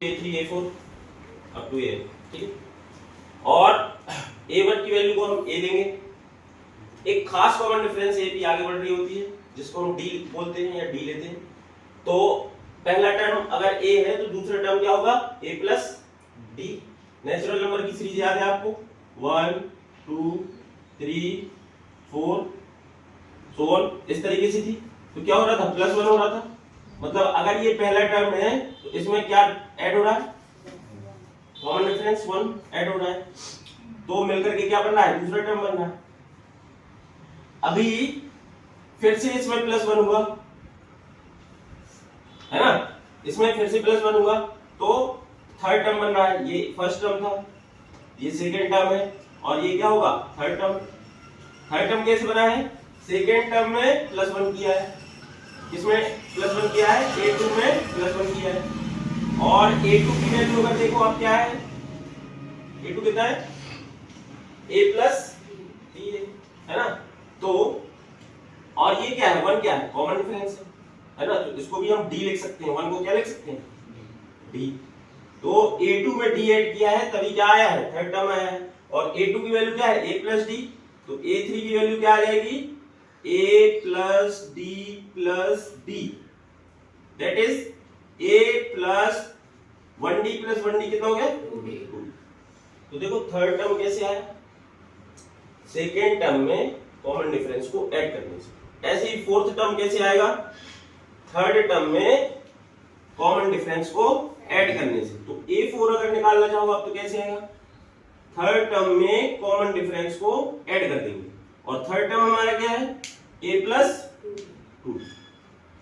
A3 A4 up to A, ठीक है। और A1 की वैल्यू को हम A लेंगे। एक खास कॉमन डिफरेंस A भी आगे बढ़ रही होती है जिसको हम D बोलते हैं या D लेते हैं। तो पहला टर्म अगर A है तो दूसरा टर्म क्या होगा A plus D। Natural number की सीरीज याद है आपको 1 2 3 4 सो ऑन, इस तरीके से थी। तो क्या हो रहा था +1 हो रहा था। मतलब अगर ये पहला टर्म है तो इसमें क्या ऐड हो रहा है कॉमन डिफरेंस 1 ऐड हो रहा है। तो मिलकर के क्या बन रहा है दूसरा टर्म बन रहा है। अभी फिर से इसमें +1 हुआ है ना, इसमें फिर से +1 हुआ तो थर्ड टर्म बन रहा है। ये फर्स्ट टर्म था, ये सेकेंड टर्म है और ये क्या होगा थर्ड टर्म। थर्ड टर्म कैसे बना है सेकेंड टर्म में +1 किया है, इसमें +1 किया है, A2 में +1 किया है। और A2 की वैल्यू अगर देखो आप क्या है A2 कितना है A प्लस D है ना। तो और ये क्या है 1 क्या है कॉमन डिफरेंस है ना, तो इसको भी हम D लिख सकते हैं। 1 को क्या लिख सकते हैं D। तो A2 में D ऐड किया है तभी क्या आया है थर्ड टर्म आया है। और A2 की वैल्यू क्या है A प्लस D, तो A3 की वैल्यू क्या आ जाएगी A plus D plus D, that is A plus 1D plus 1D कितना हो गया 2D। तो देखो थर्ड टर्म कैसे आया सेकेंड टर्म में कॉमन डिफरेंस को ऐड करने से। ऐसे ही फोर्थ टर्म कैसे आएगा थर्ड टर्म में कॉमन डिफरेंस को ऐड करने से। तो A4 अगर निकालना चाहो आप तो कैसे आएगा थर्ड टर्म में कॉमन डिफरेंस को ऐड कर देंगे। और थर्ड टर्म हमारा क्या है A प्लस 2,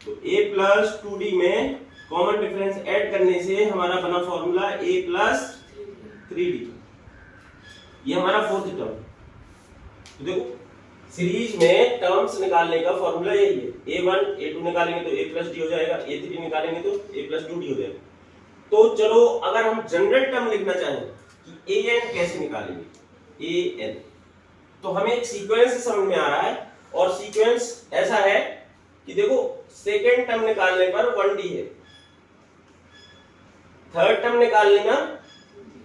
तो A प्लस 2D में कॉमन डिफरेंस ऐड करने से हमारा बना फॉर्मूला A प्लस 3D। ये हमारा फोर्थ टर्म। तो देखो सीरीज में टर्म्स निकालने का फॉर्मूला यही है A1 A2 निकालेंगे तो A प्लस D हो जाएगा, A3 निकालेंगे तो A प्लस 2D हो जाएगा। तो चलो अगर हम जनरल टर्म लिखना चाहें कि AN कैसे निकालेंगे AN, तो हमें एक सीक्वेंस समझ में आ रहा है। और सीक्वेंस ऐसा है कि देखो सेकेंड टर्म निकालने पर 1D है, थर्ड टर्म निकालने में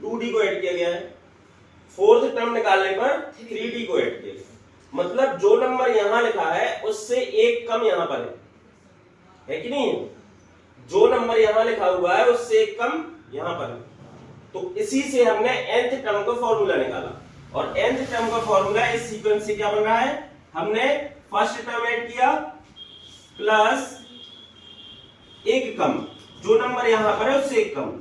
2D को ऐड किया गया है, फोर्थ टर्म निकालने पर 3D को ऐड किया गया। मतलब जो नंबर यहां लिखा है उससे एक कम यहां पर है कि नहीं, जो नंबर यहां लिखा हुआ है उससे एक कम यहां पर है। तो इसी से हमने nth टर्म का फॉर्मूला निकाला। और nth टर्म का फॉर्मूला इस सीक्वेंस से क्या बन रहा है हमने फर्स्ट टर्म ऐड किया प्लस एक कम, जो नंबर यहां पर है उससे एक कम।